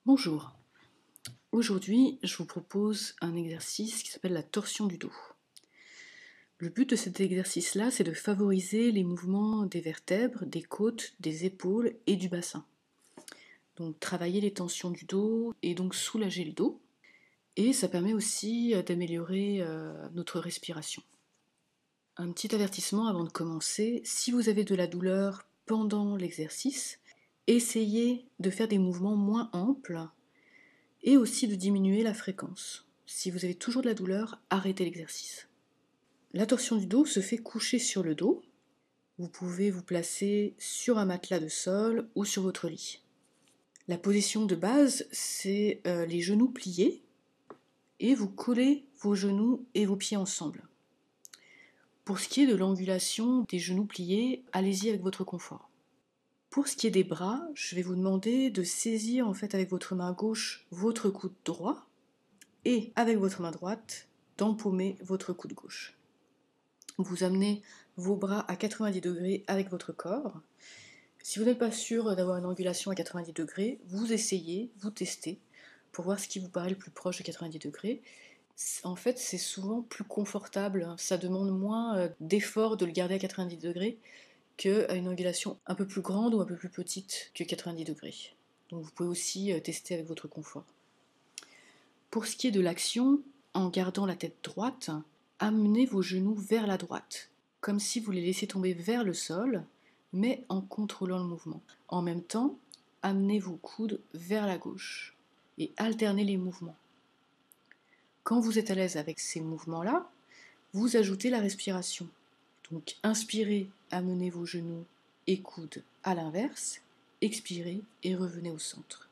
Bonjour, aujourd'hui je vous propose un exercice qui s'appelle la torsion du dos. Le but de cet exercice-là, c'est de favoriser les mouvements des vertèbres, des côtes, des épaules et du bassin. Donc travailler les tensions du dos et donc soulager le dos. Et ça permet aussi d'améliorer notre respiration. Un petit avertissement avant de commencer, si vous avez de la douleur pendant l'exercice, essayez de faire des mouvements moins amples et aussi de diminuer la fréquence. Si vous avez toujours de la douleur, arrêtez l'exercice. La torsion du dos se fait coucher sur le dos. Vous pouvez vous placer sur un matelas de sol ou sur votre lit. La position de base, c'est les genoux pliés et vous collez vos genoux et vos pieds ensemble. Pour ce qui est de l'angulation des genoux pliés, allez-y avec votre confort. Pour ce qui est des bras, je vais vous demander de saisir en fait avec votre main gauche votre coude droit et avec votre main droite d'empaumer votre coude gauche. Vous amenez vos bras à 90 degrés avec votre corps. Si vous n'êtes pas sûr d'avoir une angulation à 90 degrés, vous essayez, vous testez pour voir ce qui vous paraît le plus proche de 90 degrés. En fait, c'est souvent plus confortable, ça demande moins d'effort de le garder à 90 degrés qu'à une angulation un peu plus grande ou un peu plus petite que 90 degrés. Donc vous pouvez aussi tester avec votre confort. Pour ce qui est de l'action, en gardant la tête droite, amenez vos genoux vers la droite, comme si vous les laissiez tomber vers le sol, mais en contrôlant le mouvement. En même temps, amenez vos coudes vers la gauche et alternez les mouvements. Quand vous êtes à l'aise avec ces mouvements-là, vous ajoutez la respiration. Donc inspirez, amenez vos genoux et coudes à l'inverse, expirez et revenez au centre.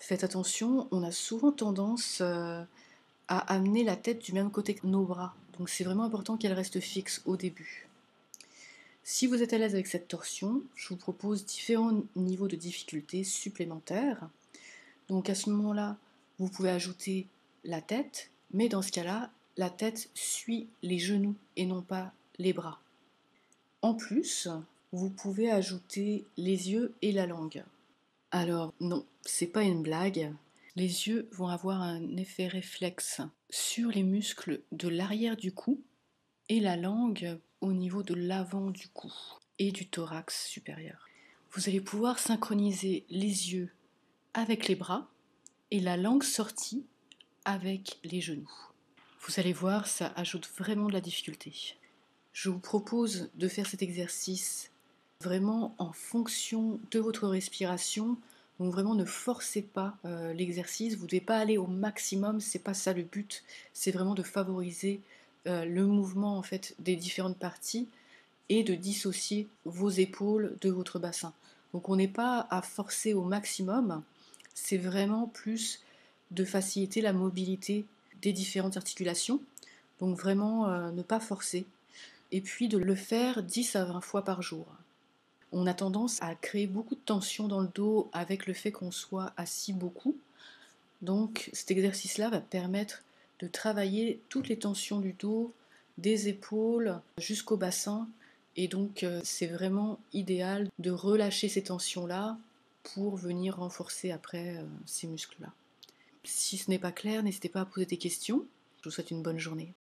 Faites attention, on a souvent tendance à amener la tête du même côté que nos bras. Donc c'est vraiment important qu'elle reste fixe au début. Si vous êtes à l'aise avec cette torsion, je vous propose différents niveaux de difficulté supplémentaires. Donc à ce moment-là, vous pouvez ajouter la tête, mais dans ce cas-là, la tête suit les genoux et non pas les bras. En plus, vous pouvez ajouter les yeux et la langue. Alors non, c'est pas une blague. Les yeux vont avoir un effet réflexe sur les muscles de l'arrière du cou et la langue au niveau de l'avant du cou et du thorax supérieur. Vous allez pouvoir synchroniser les yeux avec les bras et la langue sortie avec les genoux. Vous allez voir, ça ajoute vraiment de la difficulté. Je vous propose de faire cet exercice vraiment en fonction de votre respiration. Donc vraiment ne forcez pas l'exercice, vous ne devez pas aller au maximum, c'est pas ça le but, c'est vraiment de favoriser le mouvement en fait des différentes parties et de dissocier vos épaules de votre bassin. Donc on n'est pas à forcer au maximum, c'est vraiment plus de faciliter la mobilité des différentes articulations. Donc vraiment ne pas forcer et puis de le faire 10 à 20 fois par jour. On a tendance à créer beaucoup de tension dans le dos avec le fait qu'on soit assis beaucoup. Donc cet exercice-là va permettre de travailler toutes les tensions du dos, des épaules jusqu'au bassin. Et donc c'est vraiment idéal de relâcher ces tensions-là pour venir renforcer après ces muscles-là. Si ce n'est pas clair, n'hésitez pas à poser des questions. Je vous souhaite une bonne journée.